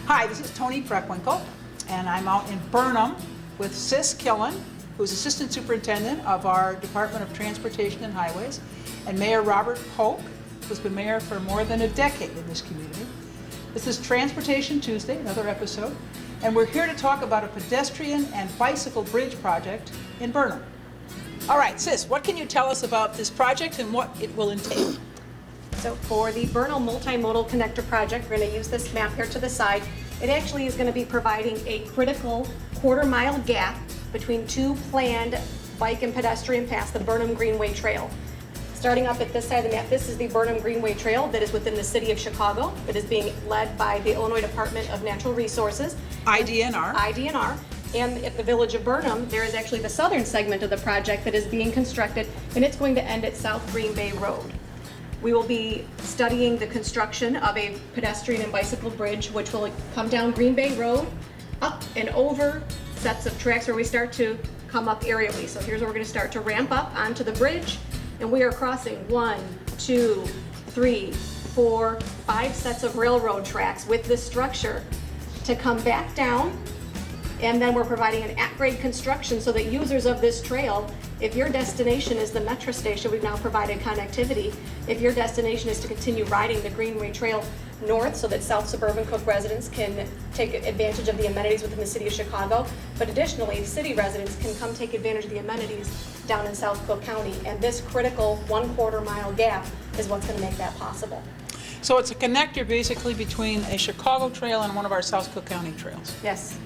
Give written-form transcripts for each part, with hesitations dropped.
Hi, this is Tony Preckwinkle, and I'm out in Burnham with Sis Killen, who's Assistant Superintendent of our Department of Transportation and Highways, and Mayor Robert Polk, who's been mayor for more than a decade in this community. This is Transportation Tuesday, another episode, and we're here to talk about a pedestrian and bicycle bridge project in Burnham. All right, Sis, what can you tell us about this project and what it will entail? So for the Vernal Multimodal Connector project, we're going to use this map here to the side. It actually is going to be providing a critical quarter-mile gap between two planned bike and pedestrian paths, the Burnham Greenway Trail. Starting up at this side of the map, this is the Burnham Greenway Trail that is within the city of Chicago. It is being led by the Illinois Department of Natural Resources. IDNR. IDNR. And at the Village of Burnham, there is actually the southern segment of the project that is being constructed, and it's going to end at South Green Bay Road. We will be studying the construction of a pedestrian and bicycle bridge, which will come down Green Bay Road, up and over sets of tracks where we start to come up aerially. So here's where we're going to start to ramp up onto the bridge, and we are crossing 1, 2, 3, 4, 5 sets of railroad tracks with this structure to come back down. And then we're providing an at-grade construction so that users of this trail, if your destination is the metro station, we've now provided connectivity. If your destination is to continue riding the Greenway Trail north so that South Suburban Cook residents can take advantage of the amenities within the city of Chicago, but additionally, city residents can come take advantage of the amenities down in South Cook County. And this critical 1/4 mile gap is what's going to make that possible. So it's a connector basically between a Chicago trail and one of our South Cook County trails. Yes.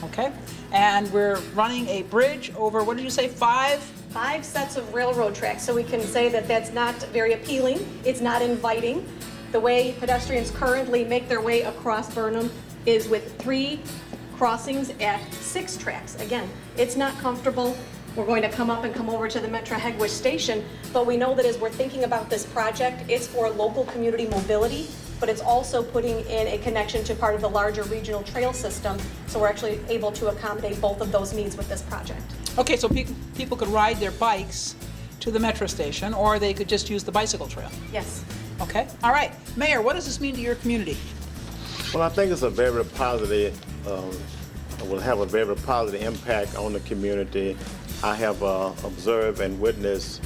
Okay, and we're running a bridge over, what did you say, 5? 5 sets of railroad tracks, so we can say that that's not very appealing, it's not inviting. The way pedestrians currently make their way across Burnham is with 3 crossings at 6 tracks. Again, it's not comfortable. We're going to come up and come over to the Metro Hegwish station, but we know that as we're thinking about this project, it's for local community mobility, but it's also putting in a connection to part of the larger regional trail system, so we're actually able to accommodate both of those needs with this project. Okay, so people could ride their bikes to the metro station, or they could just use the bicycle trail. Yes. Okay, all right. Mayor, what does this mean to your community? Well, I think it's a very positive, will have a very positive impact on the community. I have observed and witnessed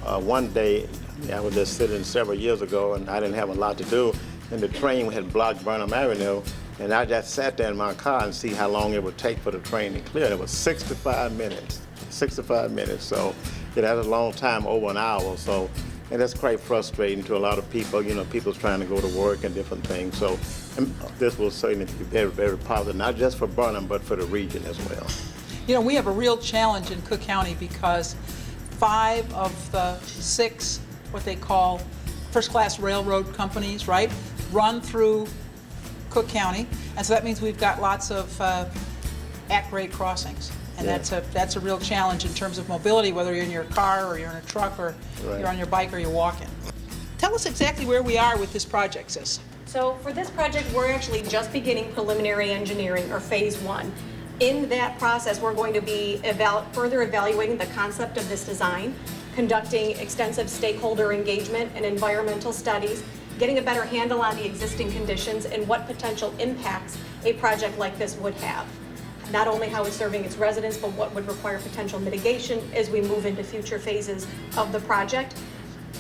one day, I was just sitting several years ago and I didn't have a lot to do, and the train had blocked Burnham Avenue, and I just sat there in my car and see how long it would take for the train to clear. It was 65 minutes, 65 minutes, so that's a long time, over an hour, so, and that's quite frustrating to a lot of people. You know, people's trying to go to work and different things, so this will certainly be very, very positive, not just for Burnham, but for the region as well. You know, we have a real challenge in Cook County because 5 of the 6, what they call first-class railroad companies, right, run through Cook County, and so that means we've got lots of at-grade crossings, and Yeah. that's a real challenge in terms of mobility, whether you're in your car or you're in a truck or Right. you're on your bike or you're walking. Tell us exactly where we are with this project, Sis. So for this project, we're actually just beginning preliminary engineering, or phase 1. In that process, we're going to be further evaluating the concept of this design, conducting extensive stakeholder engagement and environmental studies, getting a better handle on the existing conditions and what potential impacts a project like this would have. Not only how it's serving its residents, but what would require potential mitigation as we move into future phases of the project.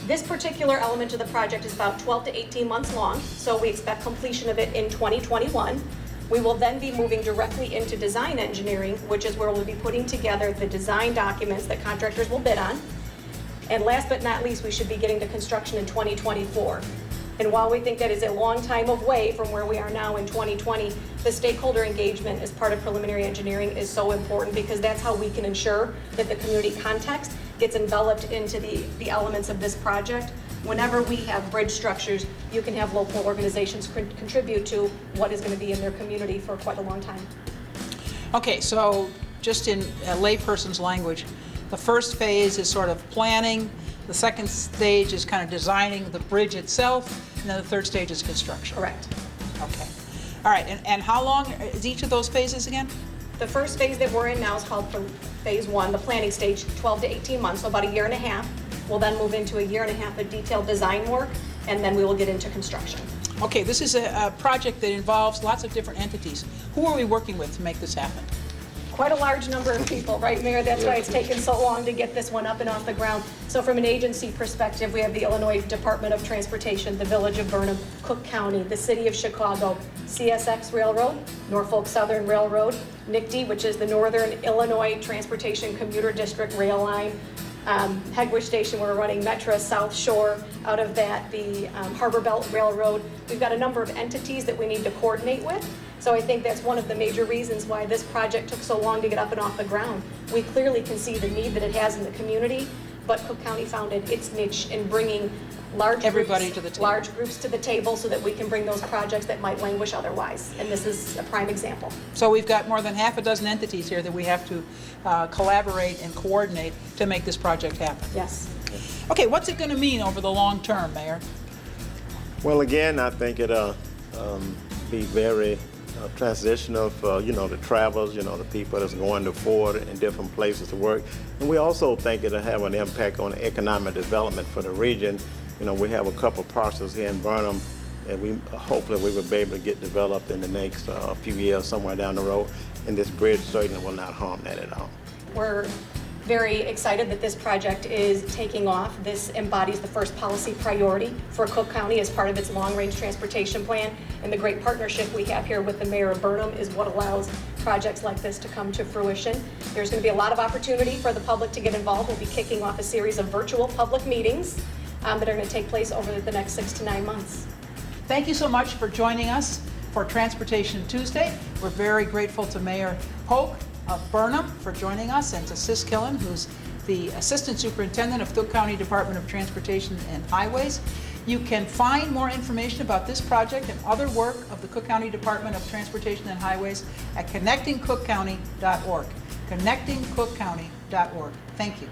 This particular element of the project is about 12 to 18 months long, so we expect completion of it in 2021. We will then be moving directly into design engineering, which is where we'll be putting together the design documents that contractors will bid on. And last but not least, we should be getting to construction in 2024. And while we think that is a long time away from where we are now in 2020, the stakeholder engagement as part of preliminary engineering is so important, because that's how we can ensure that the community context gets enveloped into the elements of this project. Whenever we have bridge structures, you can have local organizations contribute to what is going to be in their community for quite a long time. Okay, so just in a layperson's language, the first phase is sort of planning, the second stage is kind of designing the bridge itself, and then the third stage is construction. Correct. Okay. All right, and how long is each of those phases again? The first phase that we're in now is called phase 1, the planning stage, 12 to 18 months, so about a year and a half. We'll then move into a year and a half of detailed design work, and then we will get into construction. Okay, this is a project that involves lots of different entities. Who are we working with to make this happen? Quite a large number of people, right, Mayor? That's why it's taken so long to get this one up and off the ground. So from an agency perspective, we have the Illinois Department of Transportation, the Village of Burnham, Cook County, the City of Chicago, CSX Railroad, Norfolk Southern Railroad, NICD, which is the Northern Illinois Transportation Commuter District Rail Line, Hegwish Station, we're running Metra South Shore out of that, the Harbor Belt Railroad. We've got a number of entities that we need to coordinate with. So I think that's one of the major reasons why this project took so long to get up and off the ground. We clearly can see the need that it has in the community, but Cook County found its niche in bringing large groups to the table so that we can bring those projects that might languish otherwise. And this is a prime example. So we've got more than half a dozen entities here that we have to collaborate and coordinate to make this project happen. Yes. Okay, what's it going to mean over the long term, Mayor? Well, again, I think it'll be very transitional for, the travelers, the people that's going to Ford and different places to work. And we also think it'll have an impact on economic development for the region. We have a couple parcels here in Burnham, and hopefully we will be able to get developed in the next few years somewhere down the road. And this bridge certainly will not harm that at all. We're very excited that this project is taking off. This embodies the first policy priority for Cook County as part of its long-range transportation plan. And the great partnership we have here with the Mayor of Burnham is what allows projects like this to come to fruition. There's going to be a lot of opportunity for the public to get involved. We'll be kicking off a series of virtual public meetings that are going to take place over the next 6 to 9 months. Thank you so much for joining us for Transportation Tuesday. We're very grateful to Mayor Polk of Burnham for joining us, and to Sis Killen, who's the Assistant Superintendent of Cook County Department of Transportation and Highways. You can find more information about this project and other work of the Cook County Department of Transportation and Highways at connectingcookcounty.org. connectingcookcounty.org. Thank you.